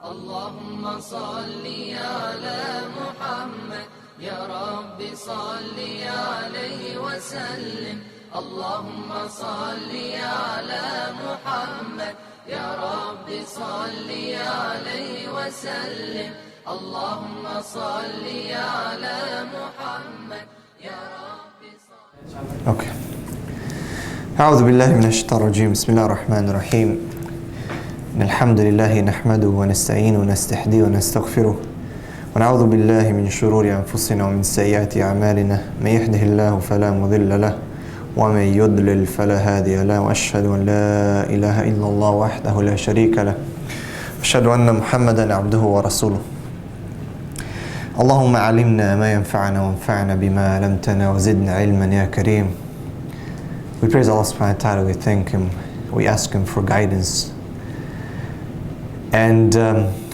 اللهم صل على محمد يا رب صل عليه وسلم اللهم صل على محمد يا رب صل عليه وسلم اللهم صل على محمد يا رب صل. Okay. أعوذ بالله من الشيطان الرجيم. بسم الله الرحمن الرحيم. إن الحمد لله نحمده ونستعينه ونستهديه ونستغفره ونعوذ بالله من شرور أنفسنا ومن سيئات أعمالنا من يهده الله فلا مضل له ومن يضلل فلا هادي له وأشهد أن لا إله إلا الله وحده لا شريك له أشهد أن محمدا عبده ورسوله. اللهم علمنا ما ينفعنا وانفعنا بما علمتنا وزدنا علما يا كريم. We praise Allah subhanahu wa ta'ala, we thank Him, we ask Him for guidance. And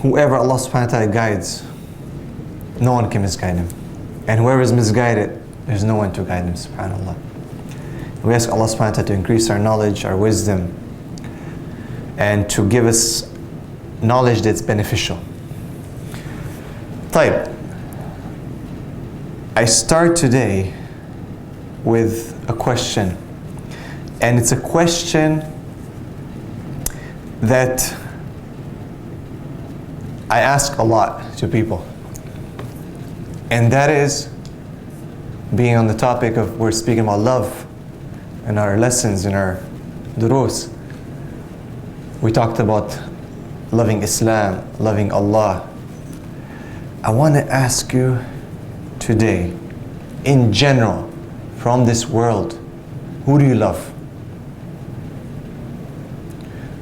whoever Allah subhanahu wa ta'ala guides, no one can misguide him. And whoever is misguided, there's no one to guide him, subhanAllah. We ask Allah subhanahu wa ta'ala to increase our knowledge, our wisdom, and to give us knowledge that's beneficial. طيب, I start today with a question. And it's a question that I ask a lot to people. And that is, being on the topic of, we're speaking about love in our lessons, in our durus. We talked about loving Islam, loving Allah. I want to ask you today, in general, from this world, who do you love?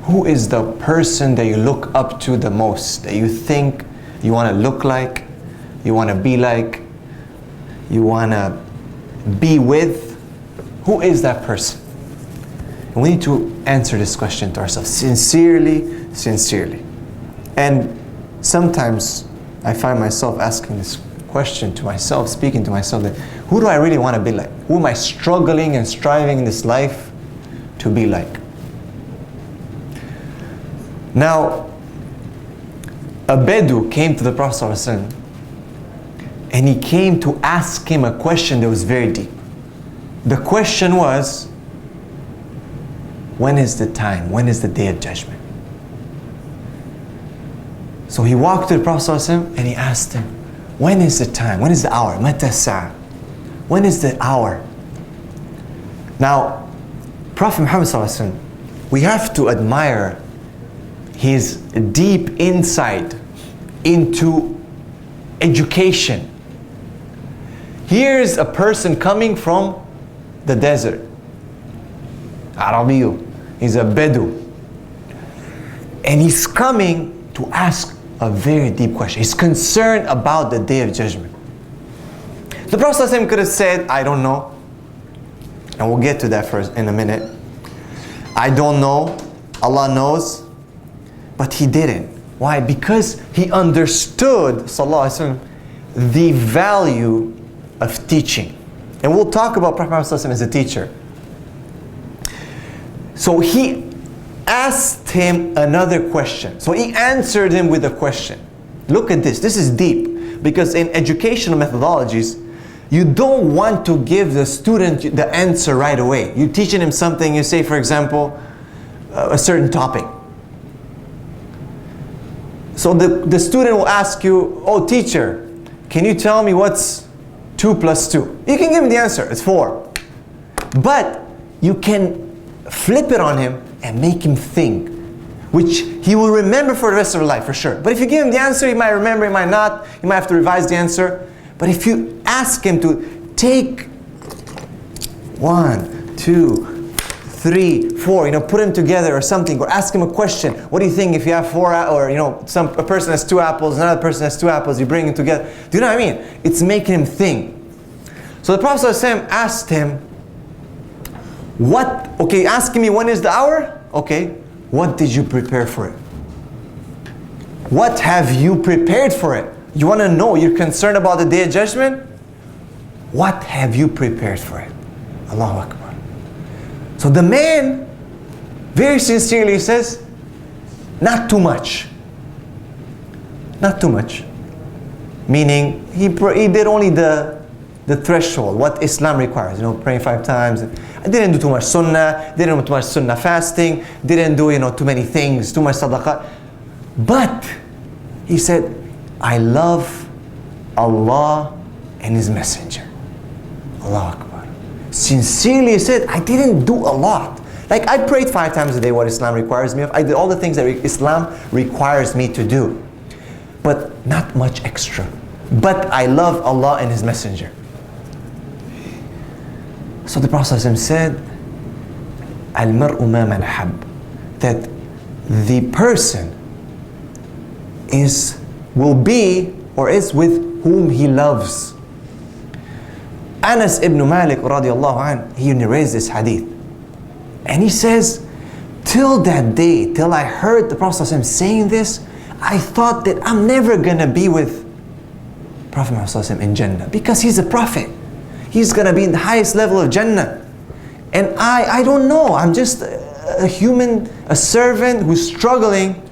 Who is the person that you look up to the most, that you think you want to look like, you want to be like, you want to be with? Who is that person? And we need to answer this question to ourselves sincerely, sincerely. And sometimes I find myself asking this question to myself, speaking to myself, that who do I really want to be like? Who am I struggling and striving in this life to be like? Now, a Bedu came to the Prophet ﷺ, and he came to ask him a question that was very deep. The question was, when is the time? When is the day of judgment? So he walked to the Prophet ﷺ and he asked him, when is the time? When is the hour? Mata sa'a? When is the hour? Now, Prophet Muhammad ﷺ, we have to admire his deep insight into education. Here's a person coming from the desert. Arabiyu. He's a Bedu. And he's coming to ask a very deep question. He's concerned about the day of judgment. The Prophet ﷺ could have said, I don't know. And we'll get to that first in a minute. I don't know. Allah knows. But he didn't. Why? Because he understood, sallallahu alaihi wasallam, the value of teaching. And we'll talk about Prophet Muhammad as a teacher. So he asked him another question. So he answered him with a question. Look at this. This is deep. Because in educational methodologies, you don't want to give the student the answer right away. You're teaching him something, you say, for example, a certain topic. So the student will ask you, oh teacher, can you tell me what's 2 plus 2? You can give him the answer, it's 4. But you can flip it on him and make him think, which he will remember for the rest of his life, for sure. But if you give him the answer, he might remember, he might not, he might have to revise the answer. But if you ask him to take 1, 2, 3, 4, put them together or something, or ask him a question. What do you think if you have 4, or a person has 2 apples, another person has 2 apples, you bring them together. Do you know what I mean? It's making him think. So the Prophet ﷺ asked him, asking me when is the hour? Okay, what did you prepare for it? What have you prepared for it? You want to know, you're concerned about the day of judgment? What have you prepared for it? Allahu Akbar. So the man very sincerely says, not too much. not too much. Meaning, he did only the threshold, what Islam requires. Praying 5 times. I didn't do too much sunnah, didn't do too much sunnah fasting, didn't do, too many things, too much sadaqah. But, he said, I love Allah and His Messenger. Allahu Akbar. Sincerely, he said, I didn't do a lot. Like, I prayed 5 times a day, what Islam requires me of. I did all the things that Islam requires me to do. But not much extra. But I love Allah and His Messenger. So the Prophet ﷺ said, Al-mar'u ma man hab, that the person will be or is with whom he loves. Anas ibn Malik radiallahu anh, he narrates this hadith. And he says, till that day, till I heard the Prophet ﷺ saying this, I thought that I'm never going to be with Prophet Muhammad in Jannah, because he's a prophet. He's going to be in the highest level of Jannah. And I don't know. I'm just a human, a servant who's struggling.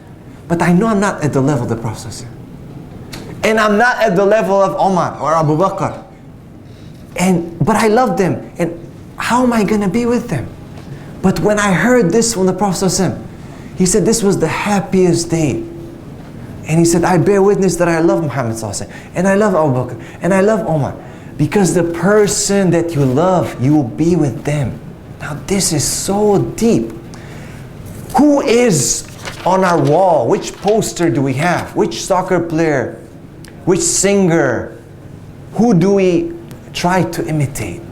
But I know I'm not at the level of the Prophet. And I'm not at the level of Umar or Abu Bakr. But I love them. And how am I going to be with them? But when I heard this from the Prophet, he said this was the happiest day. And he said, I bear witness that I love Muhammad and I love Abu Bakr and I love Umar. Because the person that you love, you will be with them. Now this is so deep. Who is on our wall? Which poster do we have? Which soccer player? Which singer? Who do we try to imitate?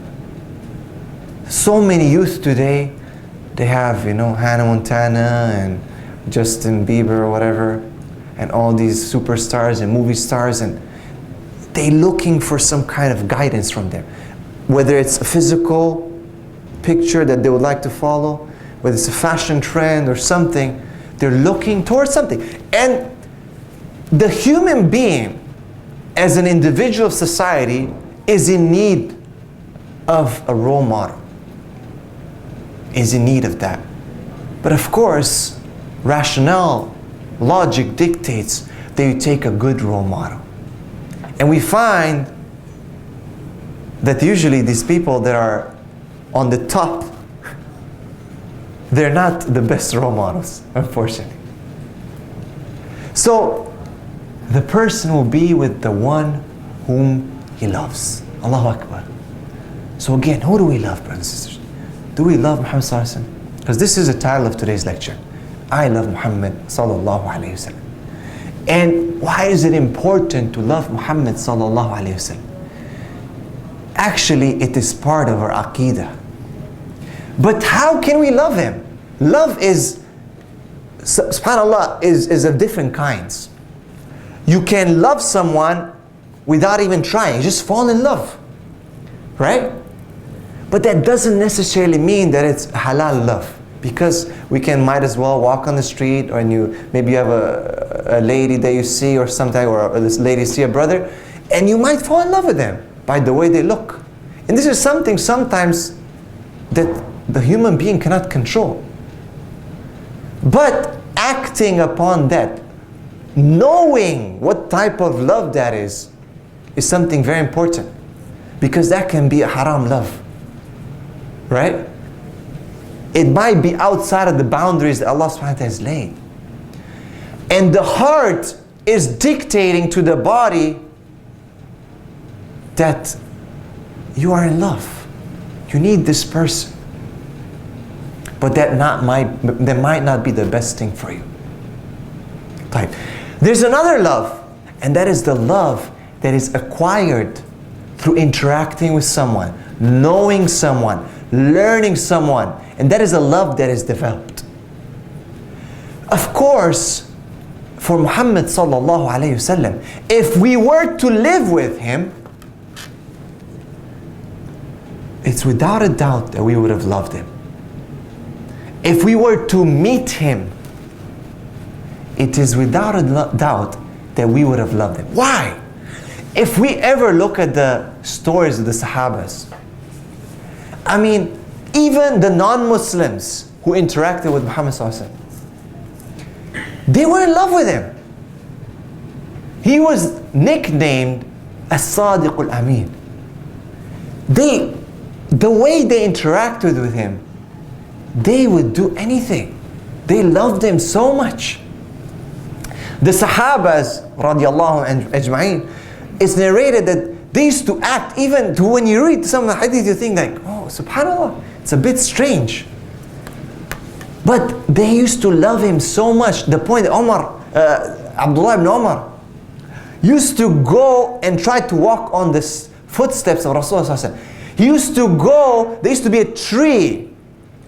So many youth today, they have, Hannah Montana and Justin Bieber or whatever, and all these superstars and movie stars, and they're looking for some kind of guidance from them. Whether it's a physical picture that they would like to follow, whether it's a fashion trend or something, they're looking towards something. And the human being, as an individual of society, is in need of a role model. Is in need of that. But of course, rationale, logic dictates that you take a good role model. And we find that usually these people that are on the top, they're not the best role models, unfortunately. So the person will be with the one whom he loves. Allahu Akbar. So again, who do we love, brothers and sisters? Do we love Muhammad sallallahu alaihi wasallam? Because this is the title of today's lecture. I love Muhammad sallallahu alaihi wasallam. And why is it important to love Muhammad sallallahu alaihi wasallam? Actually, it is part of our aqidah. But how can we love him? Love is, subhanAllah, is of different kinds. You can love someone without even trying. You just fall in love. Right? But that doesn't necessarily mean that it's halal love. Because we might as well walk on the street, or maybe you have a lady that you see or something, or this lady see a brother, and you might fall in love with them by the way they look. And this is something sometimes that the human being cannot control. But acting upon that, knowing what type of love that is something very important. Because that can be a haram love. Right? It might be outside of the boundaries that Allah subhanahu wa ta'ala has laid. And the heart is dictating to the body that you are in love. You need this person. But that might not be the best thing for you. Right. There's another love, and that is the love that is acquired through interacting with someone, knowing someone, learning someone, and that is a love that is developed. Of course, for Muhammad sallallahu alayhi wasallam, if we were to live with him, it's without a doubt that we would have loved him. If we were to meet him, it is without a doubt that we would have loved him. Why? If we ever look at the stories of the Sahabas, I mean, even the non-Muslims who interacted with Muhammad sallallahu alaihi wasallam, they were in love with him. He was nicknamed As-Sadiq al-Amin. The way they interacted with him, they would do anything. They loved him so much. The Sahabas, radiallahu ajma'in, it's narrated that they used to act, even to when you read some of the hadith, you think like, oh, subhanAllah, it's a bit strange. But they used to love him so much, the point that Abdullah ibn Umar used to go and try to walk on the footsteps of Rasulullah. He used to go, there used to be a tree,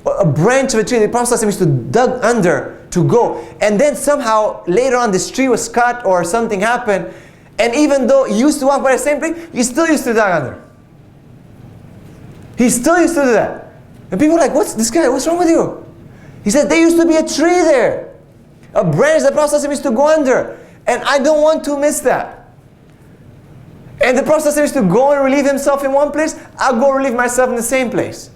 a branch of a tree, the Prophet used to dug under to go. And then somehow later on this tree was cut or something happened. And even though he used to walk by the same place, he still used to dug under. He still used to do that. And people were like, what's this guy? What's wrong with you? He said, there used to be a tree there. A branch that the Prophet used to go under. And I don't want to miss that. And the Prophet used to go and relieve himself in one place. I'll go relieve myself in the same place.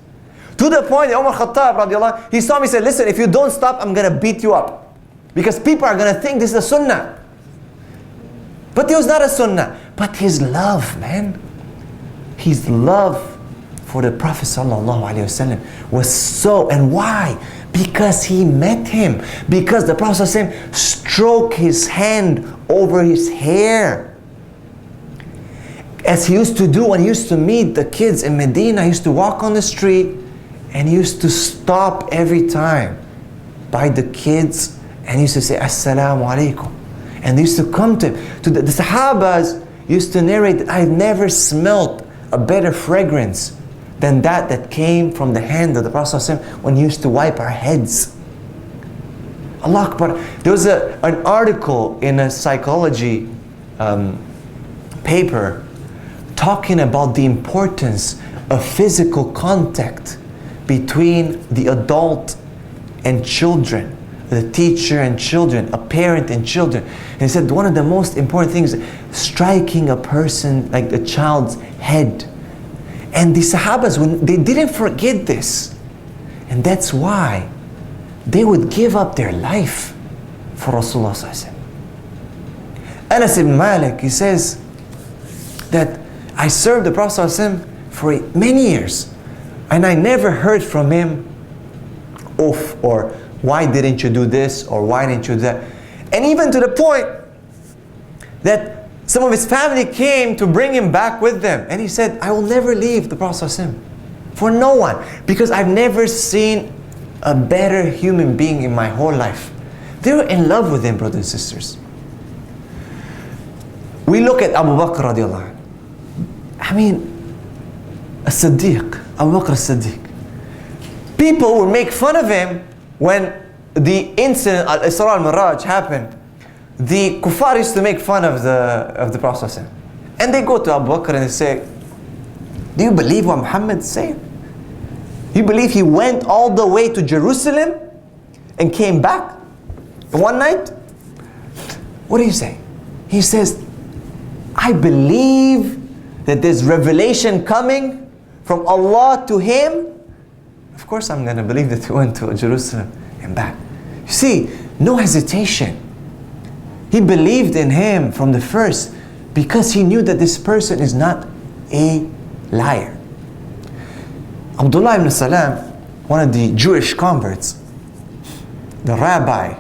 To the point that Umar Khattab, radiallahu, he saw me and said, listen, if you don't stop, I'm going to beat you up. Because people are going to think this is a sunnah. But it was not a sunnah. But his love, man. His love for the Prophet sallallahu alaihi wasallam was so, and why? Because he met him. Because the Prophet sallallahu alaihi wasallam stroked his hand over his hair. As he used to do when he used to meet the kids in Medina, he used to walk on the street and he used to stop every time by the kids and he used to say, Assalamu alaikum. And they used to come to him. The Sahabas used to narrate that I've never smelt a better fragrance than that came from the hand of the Prophet ﷺ when he used to wipe our heads. Allah Akbar. There was an article in a psychology paper talking about the importance of physical contact between the adult and children, the teacher and children, a parent and children. And he said one of the most important things is striking a person, like a child's head. And the Sahabas, they didn't forget this. And that's why they would give up their life for Rasulullah sallallahu alaihi wasallam. Anas ibn Malik, he says that I served the Prophet sallallahu alaihi wasallam for many years. And I never heard from him, oof, or why didn't you do this, or why didn't you do that. And even to the point that some of his family came to bring him back with them. And he said, I will never leave the Prophet ﷺ for no one. Because I've never seen a better human being in my whole life. They were in love with him, brothers and sisters. We look at Abu Bakr radiallahu anhu. I mean, As-Siddiq, Abu Bakr As-Siddiq. People would make fun of him when the incident Al-Isra al-Miraj happened. The kuffar used to make fun of the Prophet ﷺ. And they go to Abu Bakr and they say, do you believe what Muhammad is saying? You believe he went all the way to Jerusalem and came back in one night? What do you say? He says, I believe that there's revelation coming from Allah to him. Of course I'm going to believe that he went to Jerusalem and back. You see, no hesitation. He believed in him from the first because he knew that this person is not a liar. Abdullah ibn Salam, one of the Jewish converts, the rabbi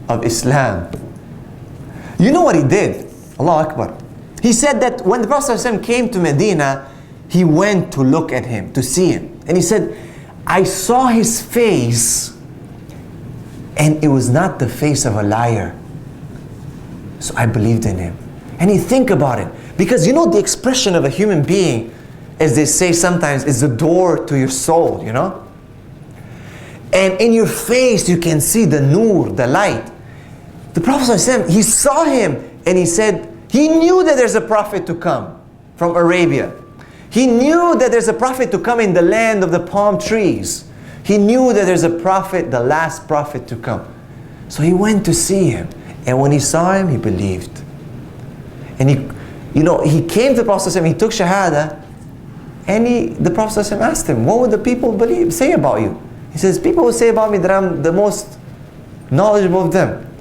of Islam, you know what he did? Allahu Akbar. He said that when the Prophet ﷺ came to Medina, he went to look at him, to see him. And he said, I saw his face and it was not the face of a liar. So I believed in him. And you think about it. Because you know the expression of a human being, as they say sometimes, is the door to your soul, you know? And in your face you can see the nur, the light. The Prophet ﷺ, he saw him and he said, he knew that there's a prophet to come from Arabia. He knew that there's a prophet to come in the land of the palm trees. He knew that there's a prophet, the last prophet to come. So he went to see him. And when he saw him, he believed. And he came to the Prophet ﷺ, he took Shahada, and the Prophet ﷺ asked him, what would the people say about you? He says, people will say about me that I'm the most knowledgeable of them.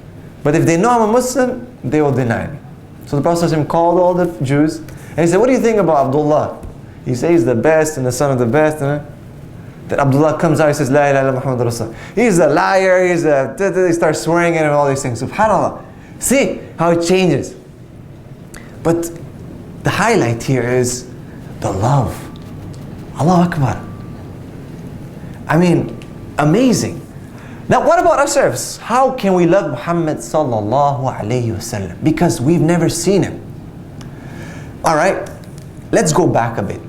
But if they know I'm a Muslim, they will deny me. So the Prophet ﷺ called all the Jews and he said, what do you think about Abdullah? He says he's the best and the son of the best. And then Abdullah comes out, he says, La ilaha illa Muhammad Rasul. He's a liar, he starts swearing and all these things. SubhanAllah. See how it changes. But the highlight here is the love. Allahu Akbar. I mean, amazing. Now what about ourselves? How can we love Muhammad sallallahu alayhi wasallam? Because we've never seen him. Alright, let's go back a bit.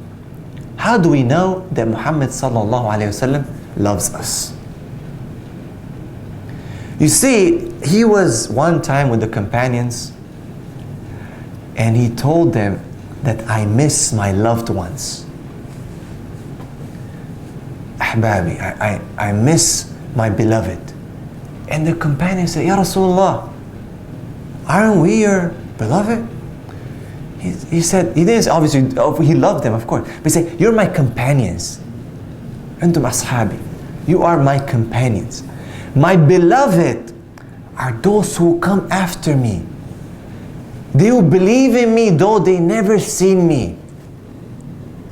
How do we know that Muhammad sallallahu alayhi wasallam loves us? You see, he was one time with the companions and he told them that I miss my loved ones. Ahbabi, I miss my beloved. And the companions said, Ya Rasulullah, aren't we your beloved? He said, he didn't, obviously, he loved them, of course. But he said, you're my companions. Antum ashabi. You are my companions. My beloved are those who come after me. They will believe in me though they never seen me.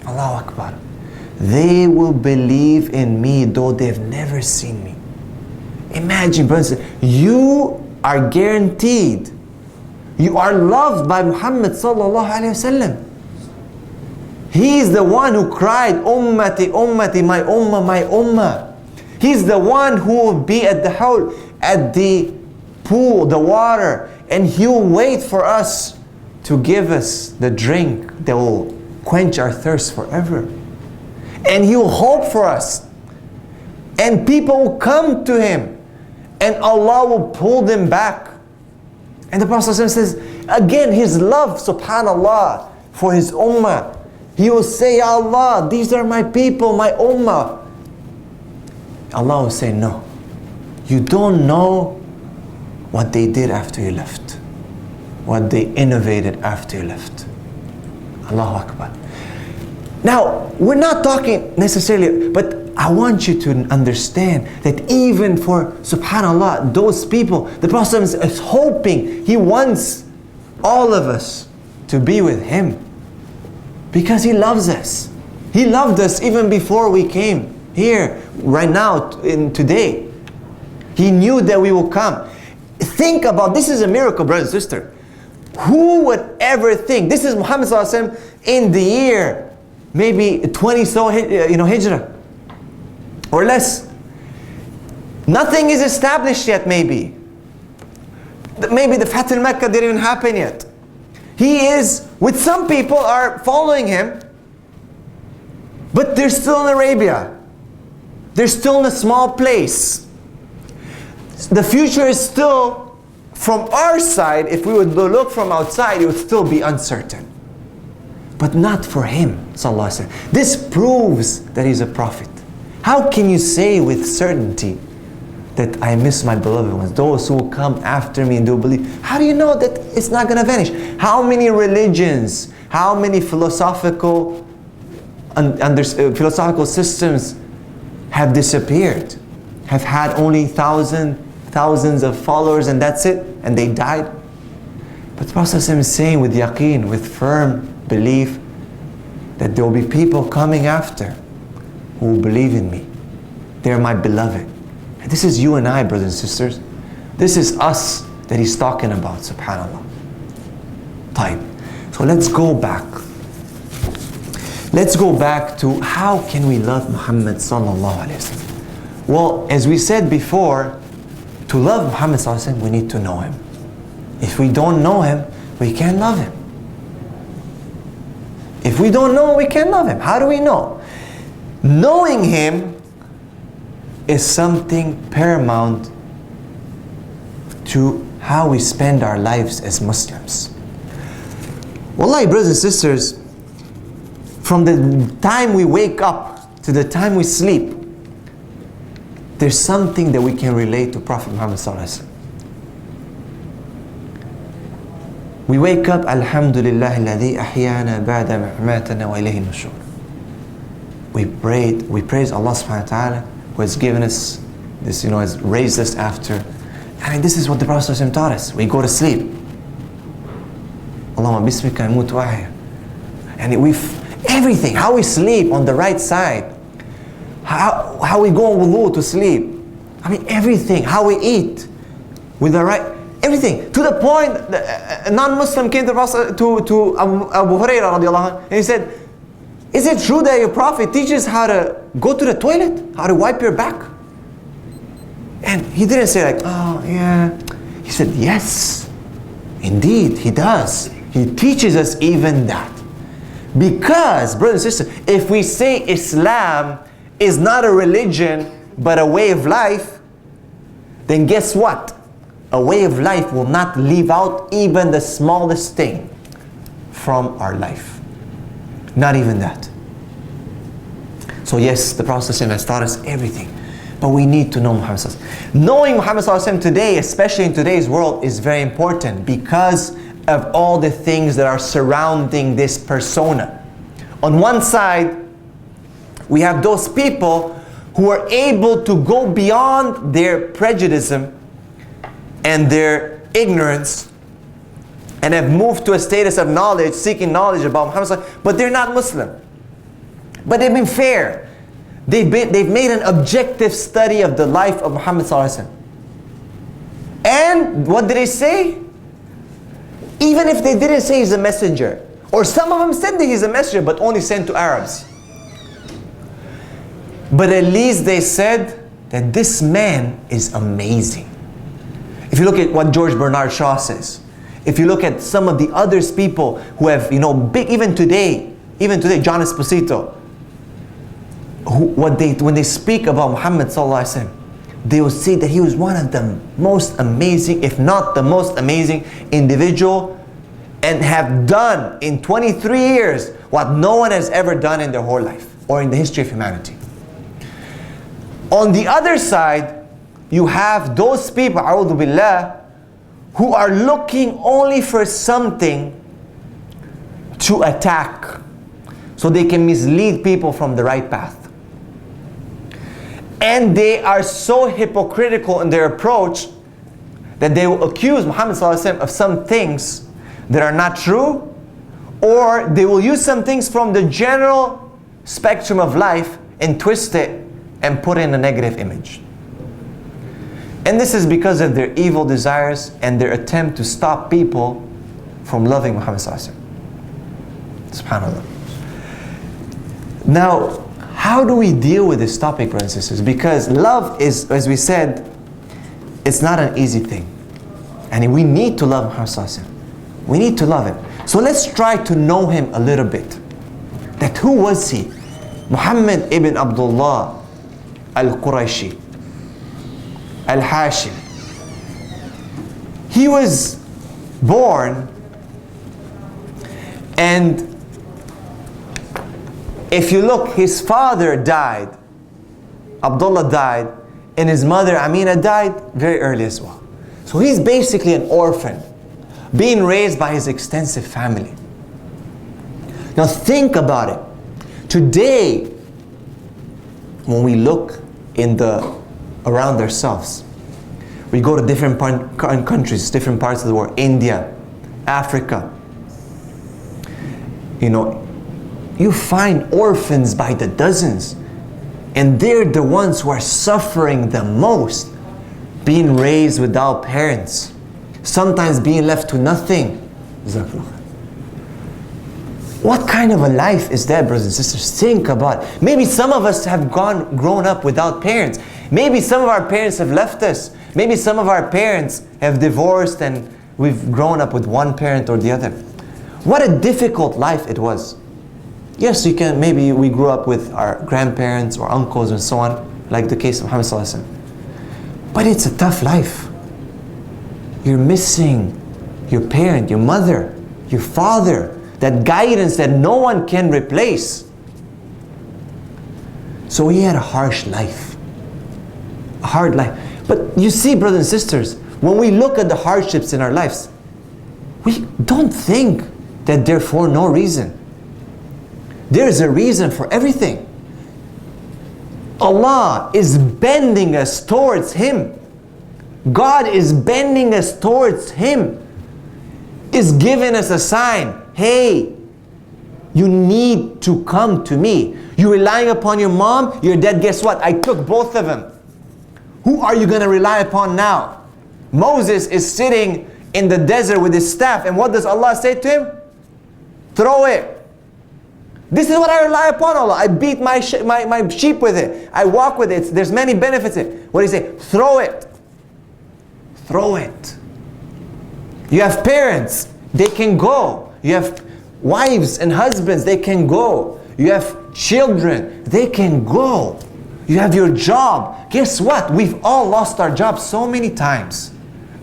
Allahu Akbar. They will believe in me though they've never seen me. Imagine, brothers, you are guaranteed. You are loved by Muhammad sallallahu alayhi wasallam. He is the one who cried, Ummati, Ummati, my ummah, my ummah. He's the one who will be at the hawl, at the pool, the water, and he will wait for us to give us the drink that will quench our thirst forever. And he will hope for us. And people will come to him. And Allah will pull them back. And the Prophet says, again, his love, subhanallah, for his ummah. He will say, Ya Allah, these are my people, my ummah. Allah will say, no. You don't know what they did after you left. What they innovated after you left. Allahu Akbar. Now, we're not talking necessarily, but I want you to understand that even for, subhanallah, those people, the Prophet is hoping, he wants all of us to be with him. Because he loves us. He loved us even before we came here, right now, today. He knew that we will come. Think about, this is a miracle, brother and sister. Who would ever think, this is Muhammad sallallahu alaihi wasallam in the year, maybe 20 so, hijrah, or less. Nothing is established yet, maybe. Maybe the Fath al-Makkah didn't even happen yet. He is, with some people are following him, but they're still in Arabia. They're still in a small place. The future is still, from our side, if we would look from outside, it would still be uncertain. But not for him, sallallahu alaihi wasallam. This proves that he's a prophet. How can you say with certainty that I miss my beloved ones, those who will come after me and do believe? How do you know that it's not going to vanish? How many religions, how many philosophical systems have disappeared, have had only thousands of followers and that's it, and they died? But the Prophet is saying with yaqeen, with firm belief, that there will be people coming after who will believe in me. They're my beloved. And this is you and I, brothers and sisters. This is us that he's talking about, subhanAllah. Time. So let's go back. Let's go back to how can we love Muhammad sallallahu alayhi wa sallam. Well, as we said before, to love Muhammad sallallahu alayhi wa sallam, we need to know him. If we don't know him, we can't love him. If we don't know, we can't love him. How do we know? Knowing him is something paramount to how we spend our lives as Muslims. Wallahi, brothers and sisters, from the time we wake up to the time we sleep, there's something that we can relate to Prophet Muhammad sallallahu alaihi wasallam. We wake up, Alhamdulillah alladhi ahyana ba'da ma amatana wa ilayhi nushur. We praise Allah subhanahu wa ta'ala who has given us this, has raised us after. I mean, this is what the Prophet ﷺ taught us. We go to sleep. Allahumma bismika amut wa ahya. And everything, how we sleep on the right side, how we go on wudu to sleep. I mean, everything, how we eat with the right, everything. To the point, a non-Muslim came to Abu Hurairah radiallahu anhu, and he said, is it true that your Prophet teaches how to go to the toilet? How to wipe your back? And he didn't say like, oh yeah. He said, yes, indeed, he does. He teaches us even that. Because, brothers and sisters, if we say Islam is not a religion, but a way of life, then guess what? A way of life will not leave out even the smallest thing from our life. Not even that. So yes, the Prophet has taught us everything. But we need to know Muhammad Sallallahu Alaihi Wasallam. Knowing Muhammad Sallallahu Alaihi Wasallam today, especially in today's world, is very important because of all the things that are surrounding this persona. On one side, we have those people who are able to go beyond their prejudice and their ignorance and have moved to a status of knowledge, seeking knowledge about Muhammad Sallallahu Alaihi Wasallam, but they're not Muslim. But they've been fair. They've made an objective study of the life of Muhammad Sallallahu Alaihi Wasallam. And what did they say? Even if they didn't say he's a messenger, or some of them said that he's a messenger, but only sent to Arabs. But at least they said that this man is amazing. If you look at what George Bernard Shaw says, if you look at some of the other people who have, big, even today, John Esposito, when they speak about Muhammad Sallallahu Alaihi Wasallam, they will say that he was one of the most amazing, if not the most amazing individual, and have done in 23 years what no one has ever done in their whole life or in the history of humanity. On the other side, you have those people, a'udhu billah, who are looking only for something to attack so they can mislead people from the right path. And they are so hypocritical in their approach that they will accuse Muhammad Sallallahu Alaihi Wasallam of some things that are not true, or they will use some things from the general spectrum of life and twist it and put in a negative image. And this is because of their evil desires and their attempt to stop people from loving Muhammad Sallallahu Alaihi Wasallam. SubhanAllah. Now, how do we deal with this topic, brothers and sisters? Because love is, as we said, it's not an easy thing. And we need to love Muhammad Sallallahu Alaihi Wasallam. We need to love him. So let's try to know him a little bit. That who was he? Muhammad ibn Abdullah al-Qurayshi, al-Hashim. He was born, and if you look, his father died, Abdullah died, and his mother Amina died very early as well. So he's basically an orphan, being raised by his extensive family. Now think about it. Today, when we look around ourselves, we go to different countries, different parts of the world, India, Africa. You find orphans by the dozens, and they're the ones who are suffering the most, being raised without parents, sometimes being left to nothing. What kind of a life is that, brothers and sisters? Think about it. Maybe some of us have grown up without parents. Maybe some of our parents have left us. Maybe some of our parents have divorced and we've grown up with one parent or the other. What a difficult life it was. Yes, maybe we grew up with our grandparents or uncles and so on, like the case of Muhammad Sallallahu Alaihi Wasallam. But it's a tough life. You're missing your parent, your mother, your father, that guidance that no one can replace. So he had a harsh life. A hard life. But you see, brothers and sisters, when we look at the hardships in our lives, we don't think that they're for no reason. There is a reason for everything. Allah is bending us towards Him. God is bending us towards Him. is giving us a sign. Hey, you need to come to me. You're relying upon your mom, your dad, guess what? I took both of them. Who are you going to rely upon now? Moses is sitting in the desert with his staff, and what does Allah say to him? Throw it. This is what I rely upon, Allah. I beat my sheep with it. I walk with it. There's many benefits in it. What do you say? Throw it. Throw it. You have parents, they can go. You have wives and husbands, they can go. You have children, they can go. You have your job. Guess what? We've all lost our jobs so many times.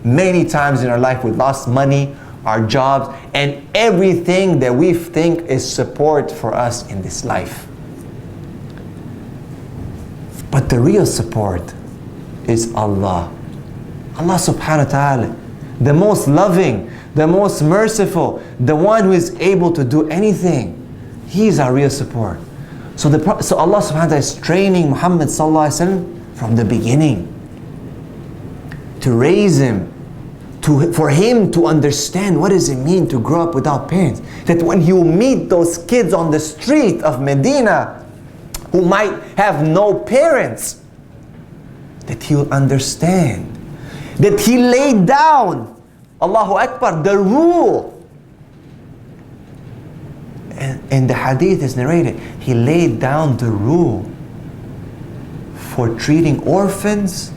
Many times in our life we've lost money, our jobs, and everything that we think is support for us in this life. But the real support is Allah. Allah subhanahu wa ta'ala, the most loving, the most merciful, the one who is able to do anything. He is our real support. So Allah subhanahu wa ta'ala is training Muhammad sallallahu alaihi wasallam from the beginning to raise him, for him to understand what does it mean to grow up without parents. That when he will meet those kids on the street of Medina who might have no parents, that he will understand. That he laid down, Allahu Akbar, the rule. And the hadith is narrated, he laid down the rule for treating orphans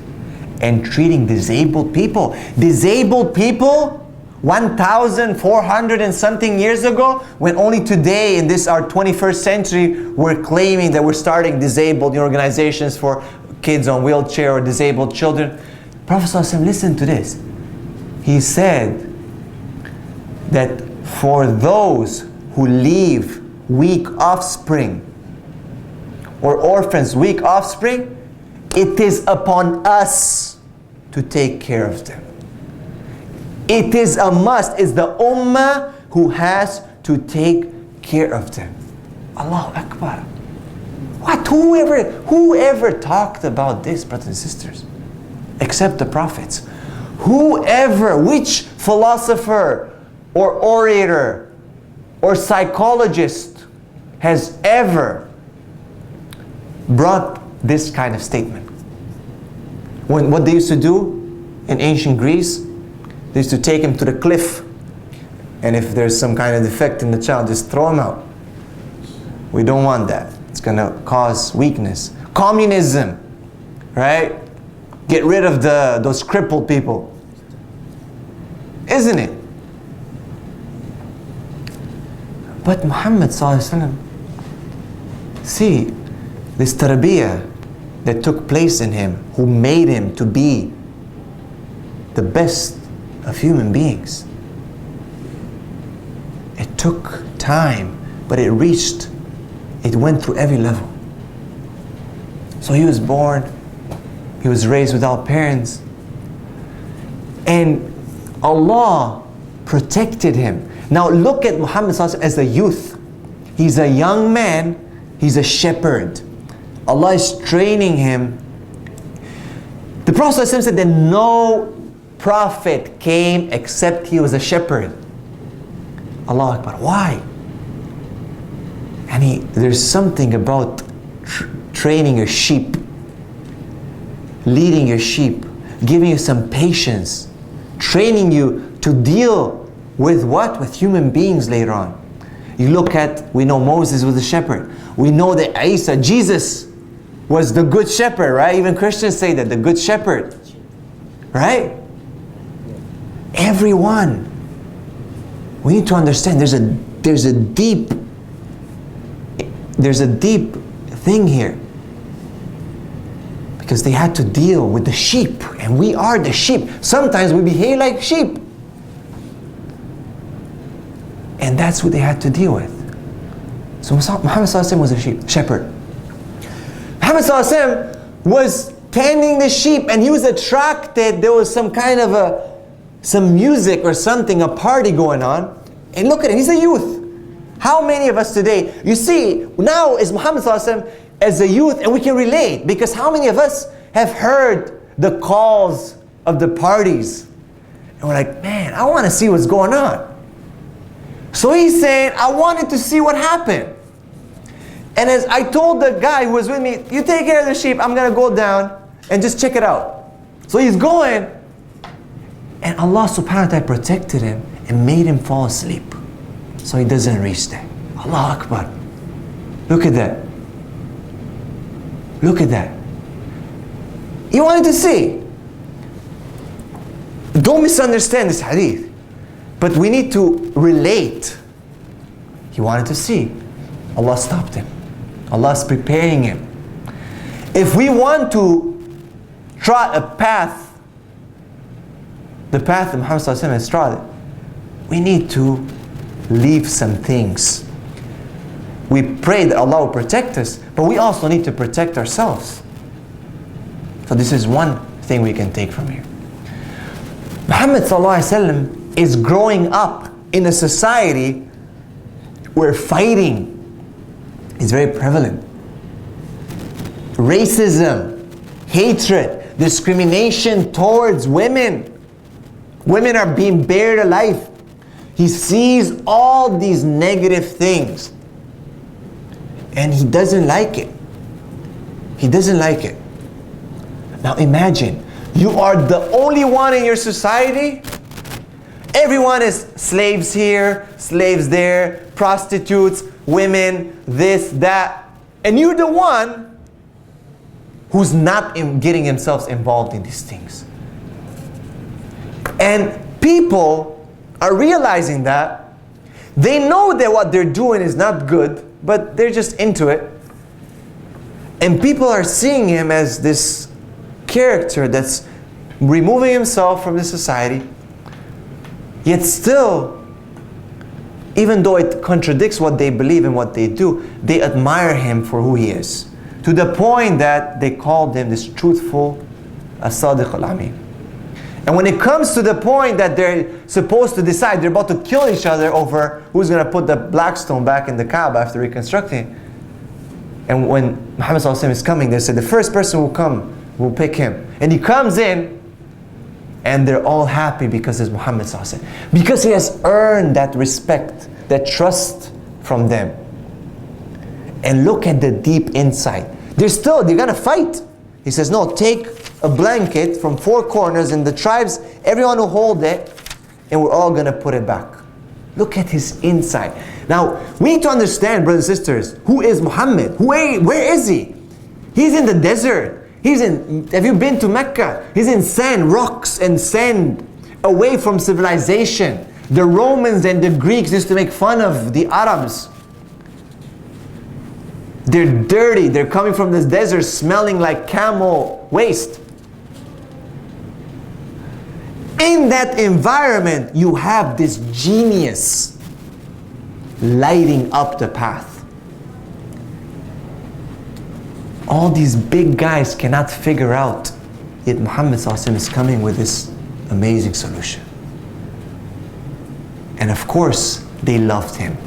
and treating disabled people. Disabled people, 1,400 and something years ago, when only today in this our 21st century we're claiming that we're starting disabled organizations for kids on wheelchair or disabled children. Prophet ﷺ, listen to this. He said that for those who leave weak offspring or orphans, weak offspring, it is upon us to take care of them. It is a must. It's the ummah who has to take care of them. Allahu Akbar. What? Whoever talked about this, brothers and sisters? Except the prophets. Whoever, which philosopher or orator or psychologist has ever brought this kind of statement? What they used to do in ancient Greece, they used to take him to the cliff, and if there's some kind of defect in the child, just throw him out. We don't want that. It's going to cause weakness. Communism, right? Get rid of those crippled people. Isn't it? But Muhammad ﷺ, see, this tarbiyah that took place in him, who made him to be the best of human beings. It took time, but it went through every level. So he was born, he was raised without parents, and Allah protected him. Now look at Muhammad as a youth. He's a young man, he's a shepherd. Allah is training him. The Prophet said that no prophet came except he was a shepherd. Allahu Akbar. Why? And there's something about training your sheep, leading your sheep, giving you some patience, training you to deal with what? With human beings later on. You look at, we know Moses was a shepherd. We know that Isa, Jesus, was the good shepherd, right? Even Christians say that, the good shepherd. Right? Everyone. We need to understand there's a deep thing here. Because they had to deal with the sheep, and we are the sheep. Sometimes we behave like sheep. And that's what they had to deal with. So Muhammad ﷺ was a shepherd. Muhammad ﷺ was tending the sheep, and he was attracted. There was some kind of some music or something, a party going on. And look at him, he's a youth. How many of us today, you see, now is Muhammad ﷺ as a youth, and we can relate, because how many of us have heard the calls of the parties? And we're like, man, I want to see what's going on. So he's saying, I wanted to see what happened. And as I told the guy who was with me, you take care of the sheep, I'm going to go down and just check it out. So he's going, and Allah subhanahu wa ta'ala protected him and made him fall asleep, so he doesn't reach there. Allah Akbar. Look at that. Look at that. He wanted to see. Don't misunderstand this hadith, but we need to relate. He wanted to see. Allah stopped him. Allah is preparing him. If we want to trot a path, the path that Muhammad ﷺ has trotted, we need to leave some things. We pray that Allah will protect us, but we also need to protect ourselves. So this is one thing we can take from here. Muhammad ﷺ is growing up in a society where fighting is very prevalent. Racism, hatred, discrimination towards women. Women are being buried alive. He sees all these negative things, and he doesn't like it. He doesn't like it. Now imagine, you are the only one in your society. Everyone is slaves here, slaves there, prostitutes, women, this, that. And you're the one who's not getting himself involved in these things. And people are realizing that. They know that what they're doing is not good, but they're just into it. And people are seeing him as this character that's removing himself from the society. Yet still, even though it contradicts what they believe and what they do, they admire him for who he is. To the point that they called him this truthful as-sadiq al-amin. And when it comes to the point that they're supposed to decide, they're about to kill each other over who's going to put the black stone back in the Kaaba after reconstructing. And when Muhammad ﷺ is coming, they said the first person who will come, will pick him. And he comes in, and they're all happy because it's Muhammad ﷺ. Because he has earned that respect, that trust from them. And look at the deep insight. They're going to fight. He says, no, take a blanket from four corners in the tribes, everyone will hold it, and we're all going to put it back. Look at his insight. Now, we need to understand, brothers and sisters, who is Muhammad? Where is he? He's in the desert. Have you been to Mecca? He's in sand, rocks and sand, away from civilization. The Romans and the Greeks used to make fun of the Arabs. They're dirty. They're coming from this desert smelling like camel waste. In that environment, you have this genius lighting up the path. All these big guys cannot figure out, yet Muhammad ﷺ is coming with this amazing solution. And of course, they loved him.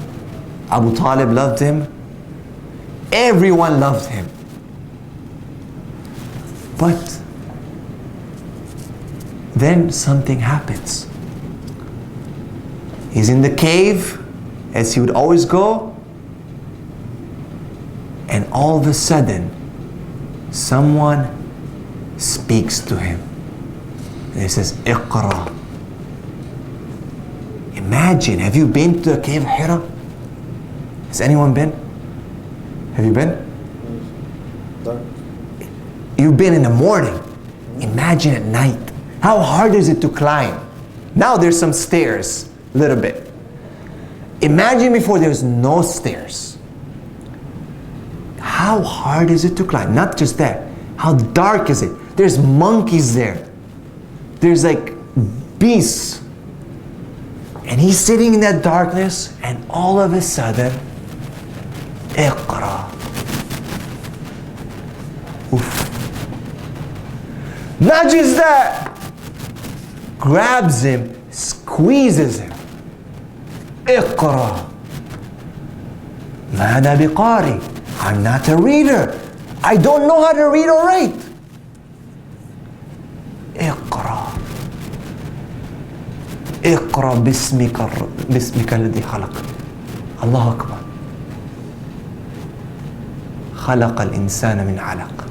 Abu Talib loved him. Everyone loved him. But then something happens. He's in the cave, as he would always go, and all of a sudden, someone speaks to him. And he says, Iqra. Imagine, have you been to the cave of Hira? Has anyone been? Have you been? You've been in the morning. Imagine at night. How hard is it to climb? Now there's some stairs, a little bit. Imagine before there's no stairs. How hard is it to climb? Not just that. How dark is it? There's monkeys there. There's like beasts. And he's sitting in that darkness, and all of a sudden, Iqra. Oof. Not just that. Grabs him, squeezes him. Iqra. Mada biqari. I'm not a reader. I don't know how to read or write. Iqra. اقرأ باسمك الذي خلق. الله أكبر. خلق الإنسان من علق.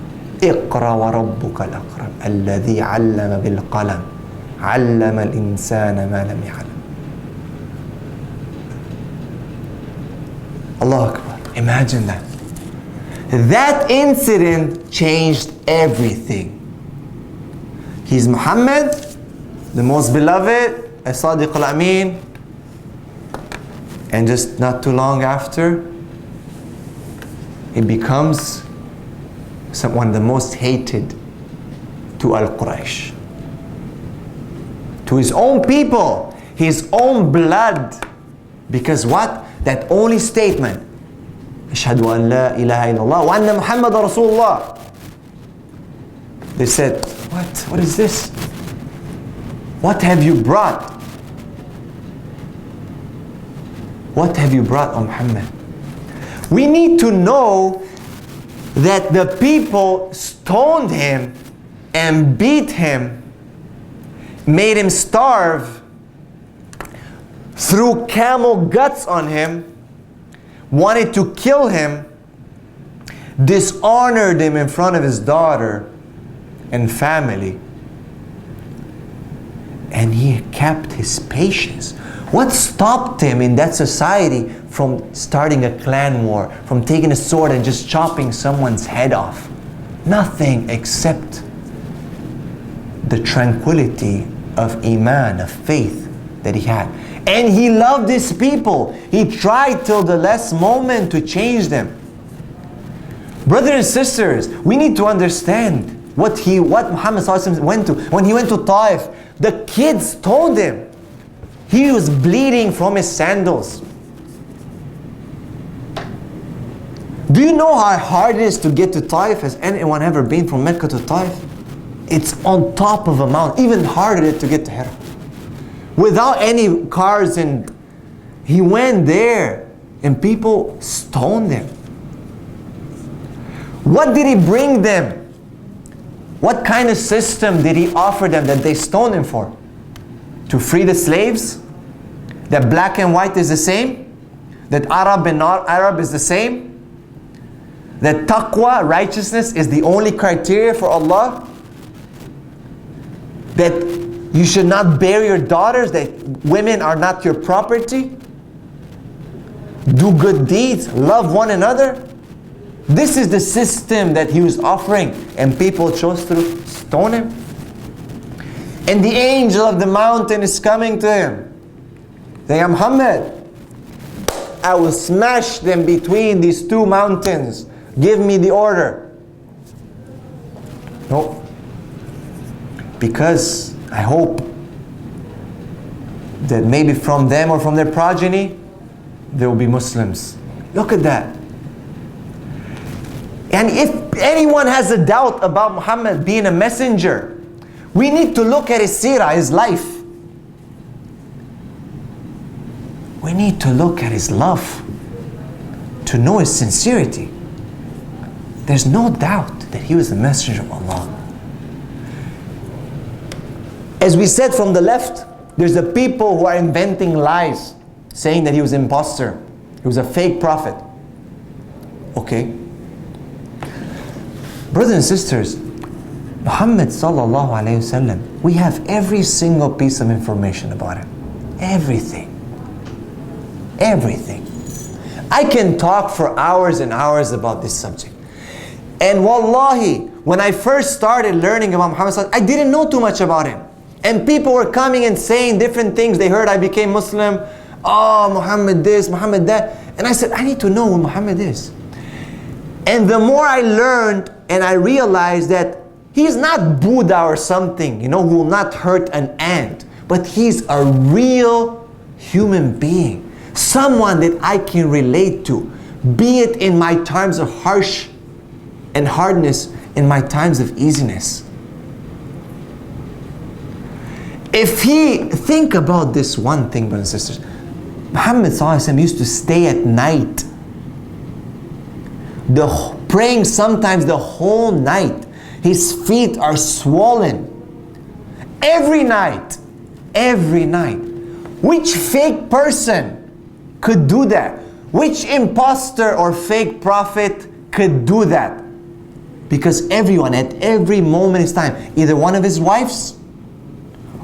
اقرأ وربك الأكرم الذي علم بالقلم علم الإنسان ما لم يعلم. Allah Akbar. Imagine that. That incident changed everything. He's Muhammad, the most beloved, as-Sadiq al-Amin, and just not too long after, he becomes one of the most hated to Al-Quraysh. To his own people, his own blood. Because what? That only statement, Ashhadu an la ilaha illallah wa anna Muhammad Rasulullah. They said, what is this? What have you brought? What have you brought, O Muhammad? We need to know that the people stoned him and beat him, made him starve, threw camel guts on him, wanted to kill him, dishonored him in front of his daughter and family. And he kept his patience. What stopped him in that society from starting a clan war, from taking a sword and just chopping someone's head off? Nothing except the tranquility of iman, of faith that he had. And he loved his people. He tried till the last moment to change them. Brothers and sisters, we need to understand what Muhammad went to. When he went to Taif, the kids told him. He was bleeding from his sandals. Do you know how hard it is to get to Taif? Has anyone ever been from Mecca to Taif? It's on top of a mountain. Even harder to get to Hira. Without any cars, and he went there and people stoned him. What did he bring them? What kind of system did he offer them that they stoned him for? To free the slaves? That black and white is the same? That Arab and non-Arab is the same? That taqwa, righteousness, is the only criteria for Allah? That you should not bury your daughters, that women are not your property? Do good deeds, love one another? This is the system that he was offering, and people chose to stone him. And the angel of the mountain is coming to him. Saying, Muhammad, I will smash them between these two mountains. Give me the order. No. Because I hope that maybe from them or from their progeny, there will be Muslims. Look at that. And if anyone has a doubt about Muhammad being a messenger, we need to look at his seerah, his life. We need to look at his love to know his sincerity. There's no doubt that he was the messenger of Allah. As we said from the left, there's the people who are inventing lies, saying that he was an imposter, he was a fake prophet. Okay. Brothers and sisters, Muhammad sallallahu alayhi wasallam, we have every single piece of information about him. Everything. Everything. I can talk for hours and hours about this subject. And wallahi, when I first started learning about Muhammad sallallahu alayhi wasallam, I didn't know too much about him. And people were coming and saying different things. They heard I became Muslim. Oh, Muhammad this, Muhammad that. And I said, I need to know who Muhammad is. And the more I learned, and I realized that he's not Buddha or something, who will not hurt an ant. But he's a real human being. Someone that I can relate to. Be it in my times of harsh and hardness, in my times of easiness. Think about this one thing, brothers and sisters. Muhammad sallallahu alaihi wasallam used to stay at night, praying sometimes the whole night. His feet are swollen. Every night. Which fake person could do that? Which imposter or fake prophet could do that? Because everyone at every moment in time, either one of his wives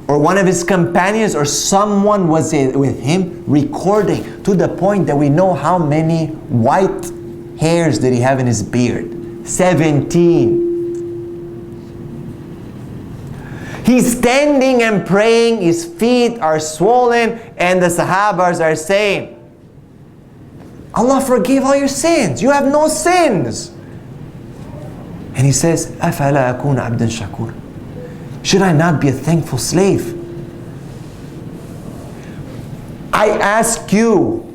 or one of his companions or someone was with him recording, to the point that we know how many white hairs did he have in his beard. 17. He's standing and praying, his feet are swollen, and the Sahabas are saying, Allah forgave all your sins, you have no sins. And he says, أَفَلَا أَكُونَ عَبْدًا شَكُورًا. Should I not be a thankful slave? I ask you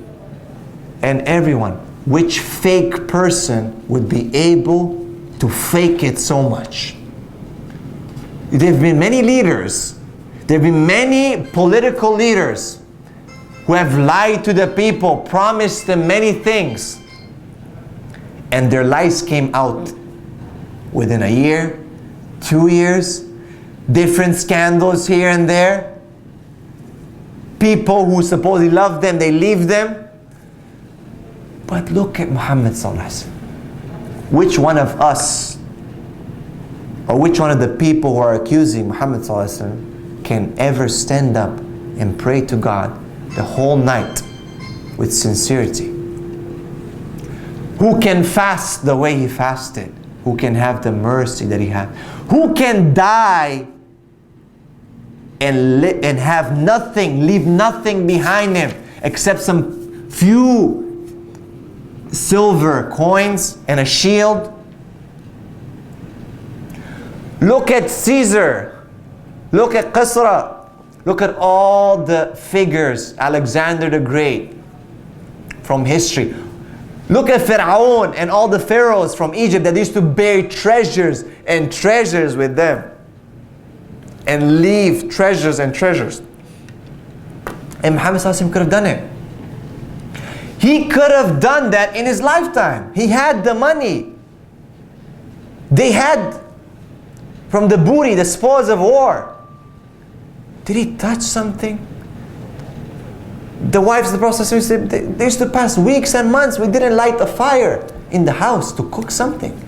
and everyone, which fake person would be able to fake it so much? There have been many leaders, there have been many political leaders who have lied to the people, promised them many things, and their lies came out within a year, 2 years, different scandals here and there. People who supposedly love them, they leave them. But look at Muhammad sallallahu alaihi wasallam. Which one of us, or which one of the people who are accusing Muhammad sallallahu alaihi wasallam can ever stand up and pray to God the whole night with sincerity? Who can fast the way he fasted? Who can have the mercy that he had? Who can die and have nothing, leave nothing behind him except some few silver coins and a shield? Look at Caesar. Look at Qisra. Look at all the figures, Alexander the Great from history. Look at Pharaoh and all the pharaohs from Egypt that used to bury treasures and treasures with them and leave treasures and treasures. And Muhammad sallallahu alaihi wasallam could have done it. He could have done that in his lifetime. He had the money. They had from the booty, the spoils of war. Did he touch something? The wives of the Prophet said they used to pass weeks and months. We didn't light a fire in the house to cook something.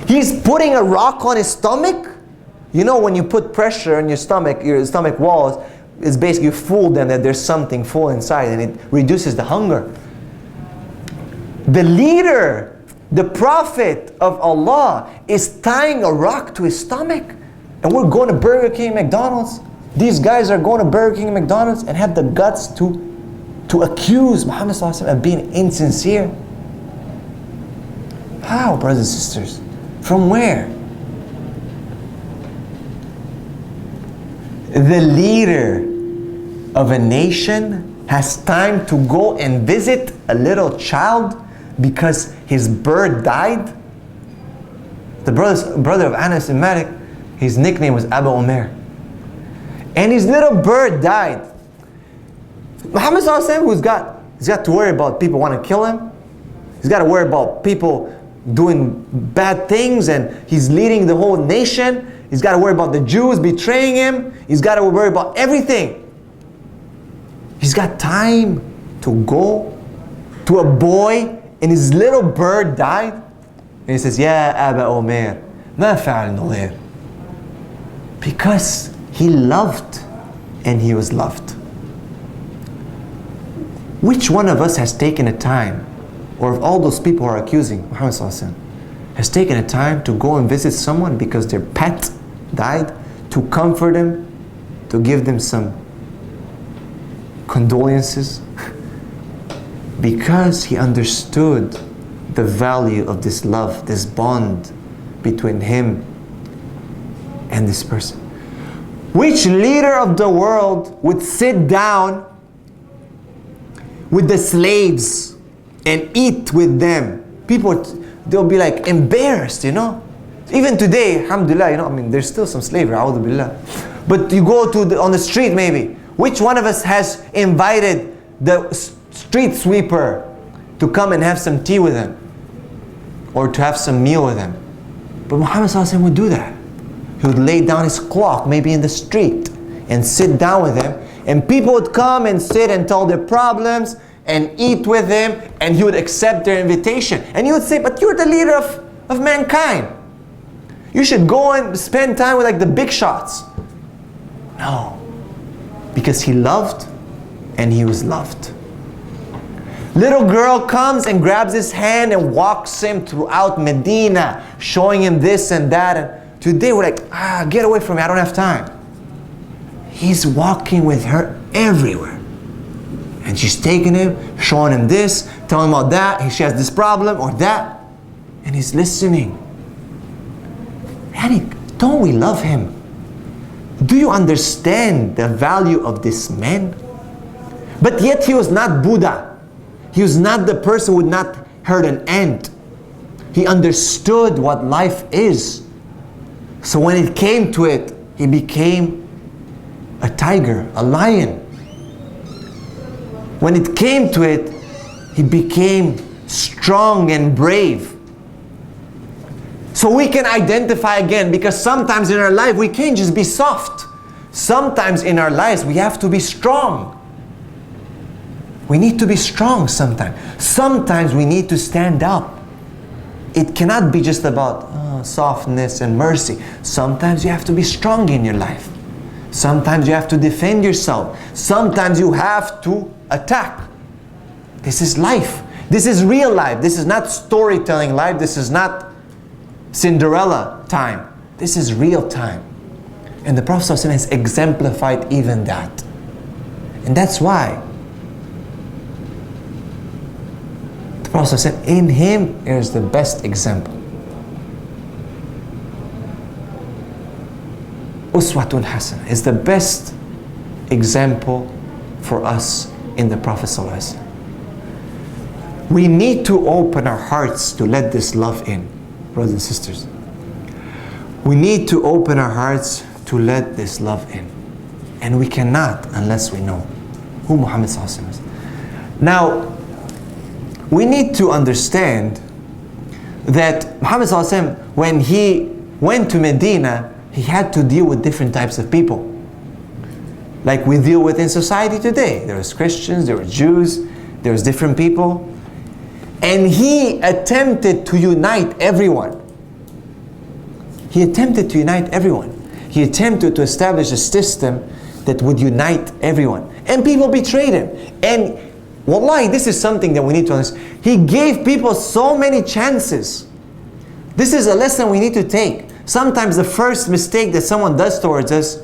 He's putting a rock on his stomach. You know, when you put pressure on your stomach walls, it's basically you fool them that there's something full inside, and it reduces the hunger. The leader, the prophet of Allah, is tying a rock to his stomach. And we're going to Burger King, McDonald's. These guys are going to Burger King and McDonald's and have the guts to accuse Muhammad sallallahu alaihi wasallam of being insincere. How, brothers and sisters? From where? The leader of a nation has time to go and visit a little child because his bird died? The brother of Anas ibn Malik, his nickname was Abu Umair. And his little bird died. Muhammad sallallahu alaihi wasallam, he's got to worry about people want to kill him. He's got to worry about people doing bad things, and he's leading the whole nation. He's got to worry about the Jews betraying him. He's got to worry about everything. He's got time to go to a boy, and his little bird died. And he says, Ya Aba Umair, ma fa'al nughir. Because he loved and he was loved. Which one of us has taken a time, or of all those people who are accusing Muhammad sallallahu alaihi wasallam, has taken a time to go and visit someone because their pet died, to comfort them, to give them some condolences? Because he understood the value of this love, this bond between him and this person. Which leader of the world would sit down with the slaves and eat with them? People, they'll be like embarrassed, you know. Even today, alhamdulillah, you know, I mean, there's still some slavery, a'udhu billah. But you go to on the street maybe. Which one of us has invited the street sweeper to come and have some tea with him, or to have some meal with him? But Muhammad sallallahu alaihi wasallam would do that. He would lay down his cloth maybe in the street and sit down with him And people would come and sit and tell their problems and eat with him, and he would accept their invitation. And he would say, but you're the leader of mankind. You should go and spend time with like the big shots. No. Because he loved and he was loved. Little girl comes and grabs his hand and walks him throughout Medina, showing him this and that. And today we're like, get away from me, I don't have time. He's walking with her everywhere. And she's taking him, showing him this, telling him about that. She has this problem or that. And he's listening. Yani, don't we love him? Do you understand the value of this man? But yet he was not Buddha. He was not the person who would not hurt an ant. He understood what life is. So when it came to it, he became a tiger, a lion. When it came to it, he became strong and brave. So we can identify again, because sometimes in our life we can't just be soft. Sometimes in our lives we have to be strong. We need to be strong sometimes. Sometimes we need to stand up. It cannot be just about softness and mercy. Sometimes you have to be strong in your life. Sometimes you have to defend yourself. Sometimes you have to attack. This is life. This is real life. This is not storytelling life. This is not Cinderella time. This is real time. And the Prophet ﷺ has exemplified even that. And that's why the Prophet ﷺ, in him is the best example. Uswatun Hasana is the best example for us in the Prophet ﷺ. We need to open our hearts to let this love in, brothers and sisters. We need to open our hearts to let this love in. And we cannot unless we know who Muhammad ﷺ is. Now, we need to understand that Muhammad ﷺ, when he went to Medina, he had to deal with different types of people. Like we deal with in society today. There was Christians, there were Jews, there was different people. And he attempted to unite everyone. He attempted to unite everyone. He attempted to establish a system that would unite everyone. And people betrayed him. And wallahi, this is something that we need to understand. He gave people so many chances. This is a lesson we need to take. Sometimes the first mistake that someone does towards us,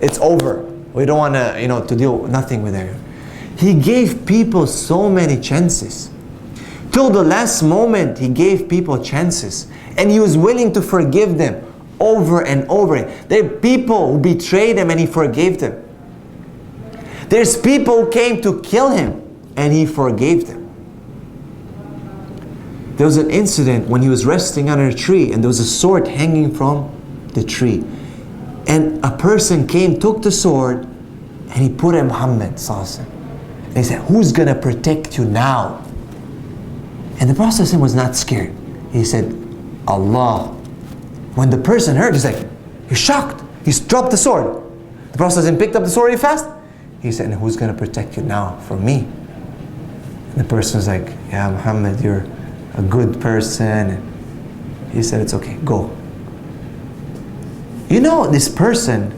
it's over. We don't want to, to deal nothing with it. He gave people so many chances. Till the last moment, he gave people chances. And he was willing to forgive them over and over. There are people who betrayed him and he forgave them. There's people who came to kill him and he forgave them. There was an incident when he was resting under a tree and there was a sword hanging from the tree. And a person came, took the sword, and he put it in Muhammad ﷺ. And he said, who's going to protect you now? And the Prophet ﷺ was not scared. He said, Allah. When the person heard, he's like, he's shocked. He's dropped the sword. The Prophet ﷺ picked up the sword really fast. He said, and who's going to protect you now from me? And the person was like, yeah, Muhammad, you're a good person. And he said, it's okay, go. You know, this person,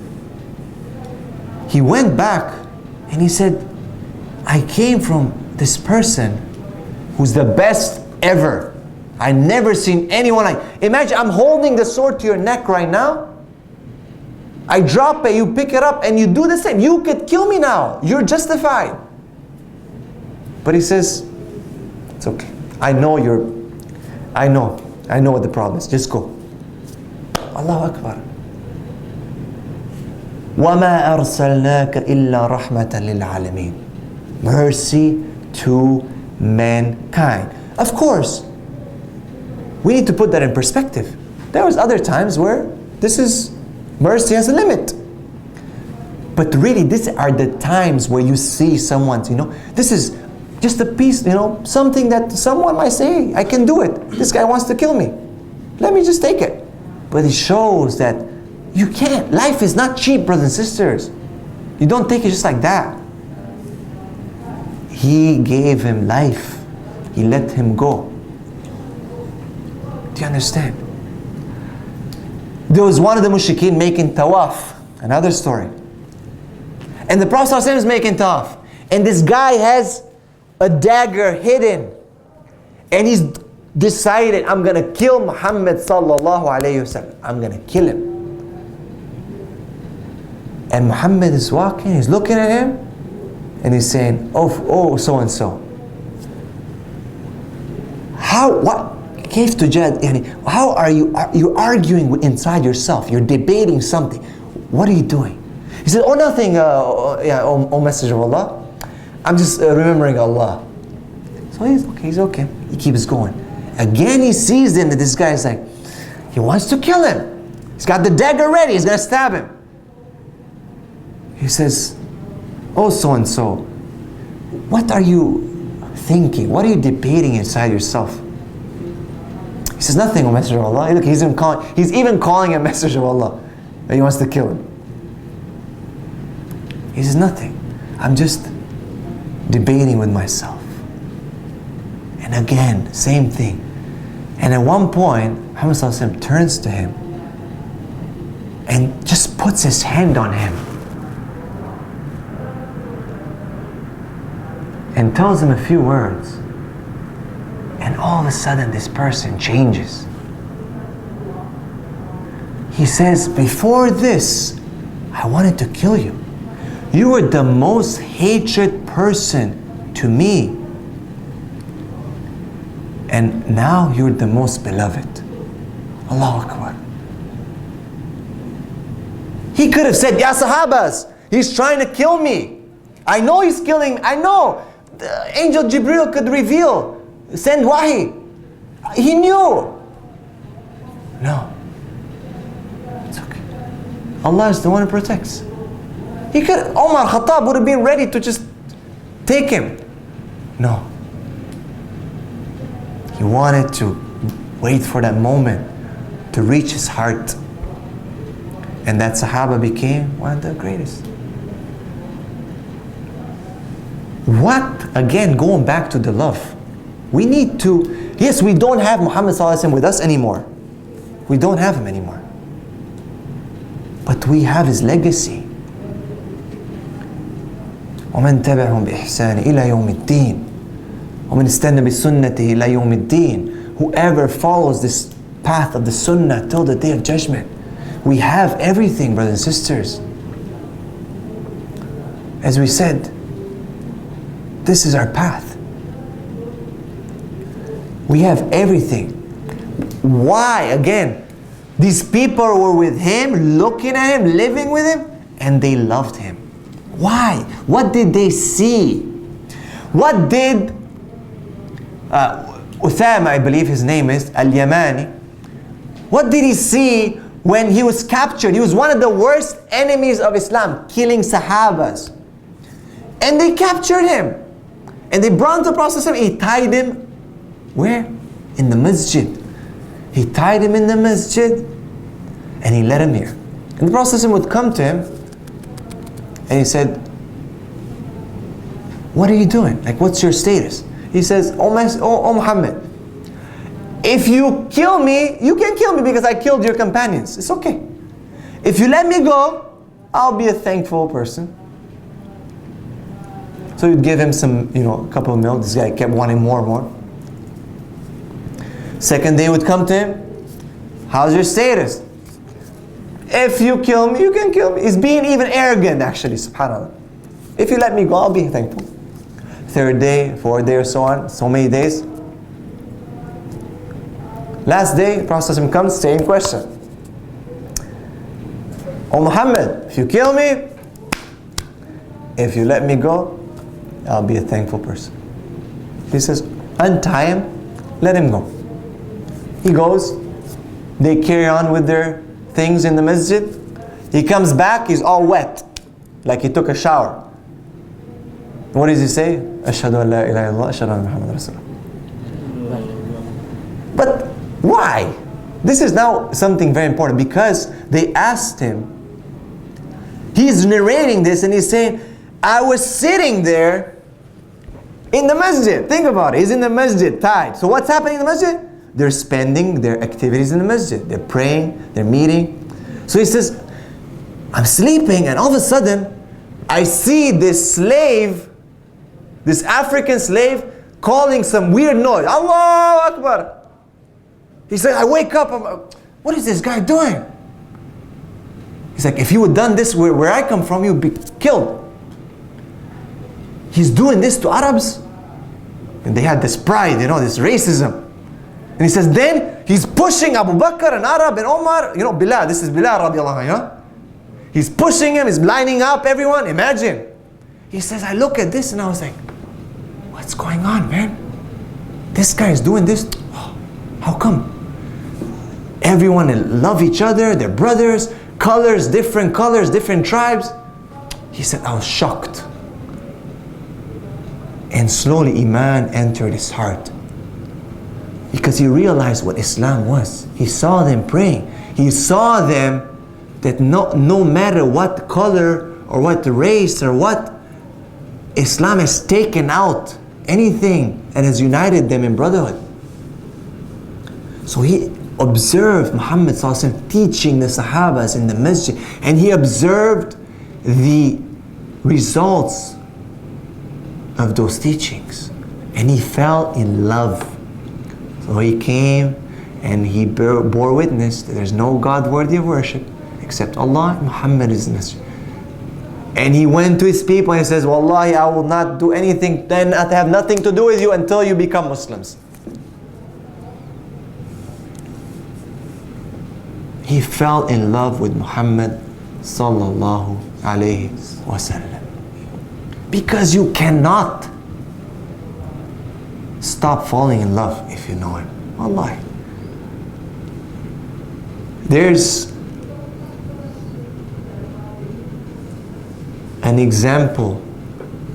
he went back and he said, I came from this person who's the best ever. I never seen anyone like. Imagine I'm holding the sword to your neck right now. I drop it, you pick it up, and you do the same. You could kill me now. You're justified. But he says, it's okay. I know what the problem is. Just go. Allahu Akbar. وَمَا أَرْسَلْنَاكَ إِلَّا رَحْمَةً لِلْعَالَمِينَ. Mercy to mankind. Of course, we need to put that in perspective. There was other times where mercy has a limit. But really, these are the times where you see someone, this is just a piece, something that someone might say, hey, I can do it. This guy wants to kill me. Let me just take it. But it shows that you can't. Life is not cheap, brothers and sisters. You don't take it just like that. He gave him life. He let him go. Do you understand? There was one of the mushrikeen making tawaf. Another story. And the Prophet ﷺ is making tawaf. And this guy has a dagger hidden. And he's decided, I'm going to kill Muhammad sallallahu alayhi wasallam. I'm going to kill him. And Muhammad is walking, he's looking at him, and he's saying, oh, so-and-so. How are you arguing inside yourself? You're debating something. What are you doing? He said, oh, nothing, oh Messenger of Allah. I'm just remembering Allah. So he's okay. He keeps going. Again, he sees him that this guy is like, he wants to kill him. He's got the dagger ready. He's going to stab him. He says, oh, so-and-so, what are you thinking? What are you debating inside yourself? He says, nothing, O Messenger of Allah. Look, he's even calling a Messenger of Allah. That he wants to kill him. He says, nothing. I'm just debating with myself. And again, same thing. And at one point, Muhammad ﷺ turns to him and just puts his hand on him and tells him a few words. And all of a sudden, this person changes. He says, before this, I wanted to kill you. You were the most hated person to me. And now you're the most beloved. Allahu Akbar. He could have said, Ya Sahabas, he's trying to kill me. I know he's killing, I know. The angel Jibreel could reveal, send wahi. He knew. No. It's okay. Allah is the one who protects. He could, Umar Khattab would have been ready to just take him. No. He wanted to wait for that moment to reach his heart. And that Sahaba became one of the greatest. What? Again, going back to the love. We need to, yes, we don't have Muhammad ﷺ with us anymore. We don't have him anymore. But we have his legacy. ومن تبعهم بإحسان إلى يوم الدين ومن استنى بسنته إلى يوم الدين. Whoever follows this path of the sunnah till the day of judgment. We have everything, brothers and sisters. As we said, this is our path. We have everything. Why? Again, these people were with him, looking at him, living with him, and they loved him. Why? What did they see? What did Uthama, I believe his name is, Al-Yamani, what did he see when he was captured? He was one of the worst enemies of Islam, killing Sahabas. And they captured him. And they brought him to the Prophet. He tied him, where? In the masjid. He tied him in the masjid and he led him here. And the Prophet would come to him and he said, what are you doing? Like, what's your status? He says, oh Muhammad, if you kill me, you can kill me because I killed your companions. It's okay. If you let me go, I'll be a thankful person. So you'd give him some, a couple of milk. This guy kept wanting more and more. Second day would come to him. How's your status? If you kill me, you can kill me. He's being even arrogant, actually, subhanAllah. If you let me go, I'll be thankful. Third day, fourth day, or so on, so many days. Last day, the Prophet comes, same question. Oh Muhammad, if you kill me, if you let me go, I'll be a thankful person. He says, untie him, let him go. He goes, they carry on with their things in the masjid. He comes back, he's all wet, like he took a shower. What does he say? Ashhadu an la ilaha illallah, ashhadu anna Muhammadan Rasulullah. But why? This is now something very important, because they asked him, He's narrating this and he's saying, I was sitting there in the masjid. Think about it. He's in the masjid, tied. So what's happening in the masjid? They're spending their activities in the masjid. They're praying, they're meeting. So he says, I'm sleeping and all of a sudden, I see this slave, this African slave, calling some weird noise. Allahu Akbar. He said, I wake up, I'm like, what is this guy doing? He's like, if you had done this where I come from, you'd be killed. He's doing this to Arabs. And they had this pride, this racism. And he says, then he's pushing Abu Bakr and Arab and Omar, Bilal, this is Bilal radiallahu anhu. He's pushing him, he's lining up everyone, imagine. He says, I look at this and I was like, what's going on, man? This guy is doing this, how come? Everyone love each other, they're brothers, colors, different tribes. He said, I was shocked. And slowly Iman entered his heart. Because he realized what Islam was. He saw them praying. He saw them that no matter what color or what race or what, Islam has taken out anything and has united them in brotherhood. So he observed Muhammad teaching the Sahabas in the masjid, and he observed the results of those teachings, and he fell in love. So he came and he bore witness that there's no God worthy of worship except Allah, Muhammad is the messenger. And he went to his people and he says, Wallahi, I will not do anything, then I have nothing to do with you until you become Muslims. He fell in love with Muhammad sallallahu alayhi wasallam. Because you cannot stop falling in love if you know him. Wallahi. There's an example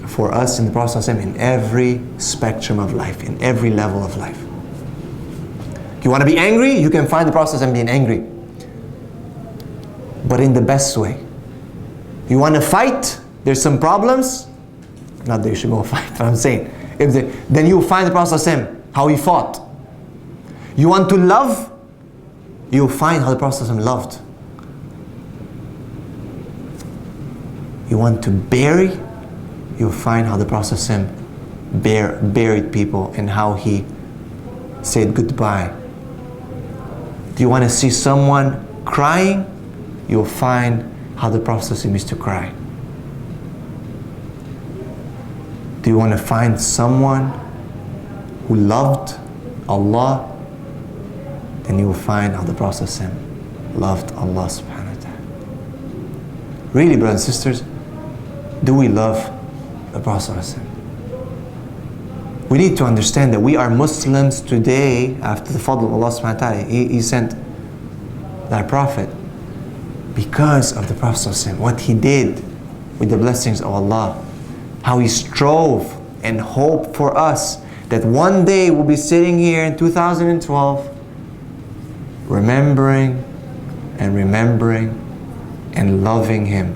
for us in the Prophet in every spectrum of life, in every level of life. You want to be angry? You can find the Prophet being angry, but in the best way. You want to fight? There's some problems. Not that you should go fight, but I'm saying, then you find the Prophet how he fought. You want to love? You'll find how the Prophet loved. You want to bury? You'll find how the Prophet buried people and how he said goodbye. Do you want to see someone crying? You'll find how the Prophet used to cry. Do you want to find someone who loved Allah? Then you will find how the Prophet loved Allah subhanahu wa ta'ala. Really, brothers and sisters, do we love the Prophet? We need to understand that we are Muslims today after the fadl of Allah subhanahu wa ta'ala. He sent that Prophet because of the Prophet, what he did with the blessings of Allah, how he strove and hoped for us that one day we'll be sitting here in 2012 remembering and loving him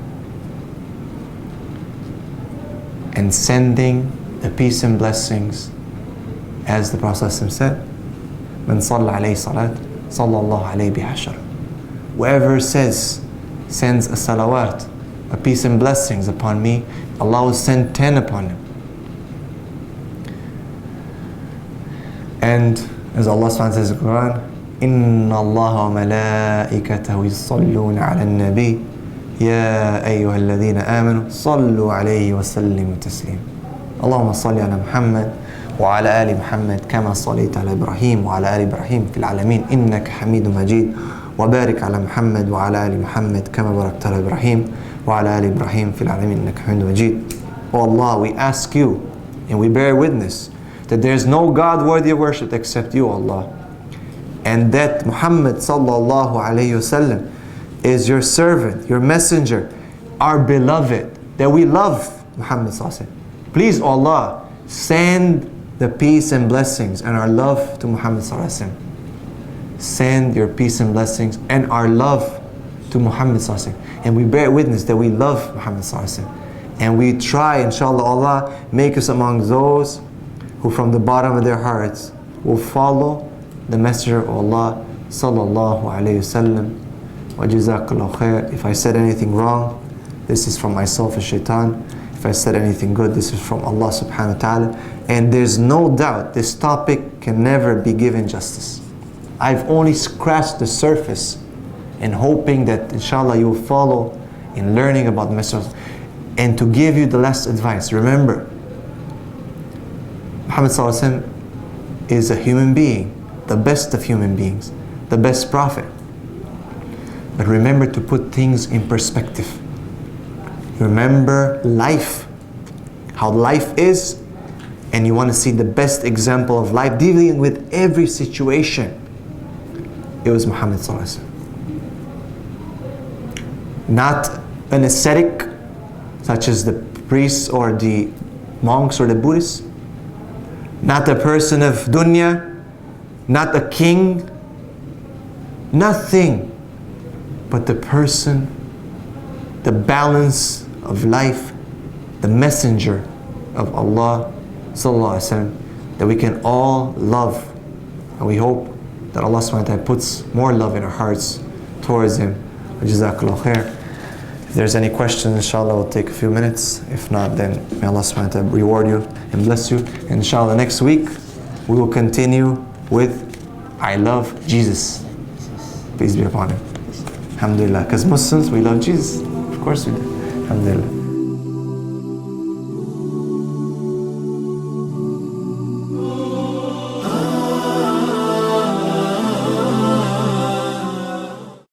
and sending the peace and blessings as the Prophet said, "Man salla alayhi salat, sallallahu alayhi bihashar." Whoever sends a salawat, a peace and blessings upon me, Allah will send 10 upon him. And as Allah SWT says in the Quran, إِنَّ اللَّهَ وَمَلَائِكَتَهُ يُصَلُّونَ عَلَى النَّبِيِّ يَا أَيُّهَا الَّذِينَ آمَنُوا صَلُّوا عَلَيْهِ وَسَلِّمُوا تَسْلِيمًا اللهم صل على محمد وعلى آل محمد كما صليت على إبراهيم وعلى آل إبراهيم في العالمين إنك حميد مجيد وبارك على محمد وعلى آل محمد كما باركت على إبراهيم وعلى آل إبراهيم في العالمين إنك حميد مجيد. Oh Allah, we ask you and we bear witness that there is no God worthy of worship except you, Allah, and that Muhammad sallallahu alayhi wasallam is your servant, your messenger, our beloved, that we love Muhammad sallallahu alayhi wasallam. Please, Allah, send the peace and blessings and our love to Muhammad sallallahu alayhi wasallam. Send your peace and blessings and our love to Muhammad sallallahu alaihi wasallam, and we bear witness that we love Muhammad sallallahu alaihi wasallam, and we try, inshallah, Allah make us among those who from the bottom of their hearts will follow the Messenger of Allah sallallahu alaihi wasallam. Wa jazakallahu khair. If I said anything wrong, this is from myself and shaitan. If I said anything good, this is from Allah subhanahu wa ta'ala. And there's no doubt this topic can never be given justice. I've only scratched the surface and hoping that inshallah you will follow in learning about the Messenger. And to give you the last advice, remember, Muhammad sallallahu alaihi wasallam is a human being, the best of human beings, the best prophet. But remember to put things in perspective. Remember life, how life is, and you want to see the best example of life dealing with every situation. It was Muhammad sallallahu alaihi wasallam. Not an ascetic such as the priests or the monks or the Buddhists. Not a person of dunya, not a king, nothing but the person, the balance of life, the messenger of Allah sallallahu alaihi wasallam, that we can all love. And we hope that Allah subhanahu wa ta'ala puts more love in our hearts towards Him. Jazakallahu khair. If there's any questions, inshallah, we'll take a few minutes. If not, then may Allah subhanahu wa ta'ala reward you and bless you. And inshallah, next week, we will continue with I love Jesus. Peace be upon Him. Alhamdulillah. Because Muslims, we love Jesus. Of course we do. Alhamdulillah.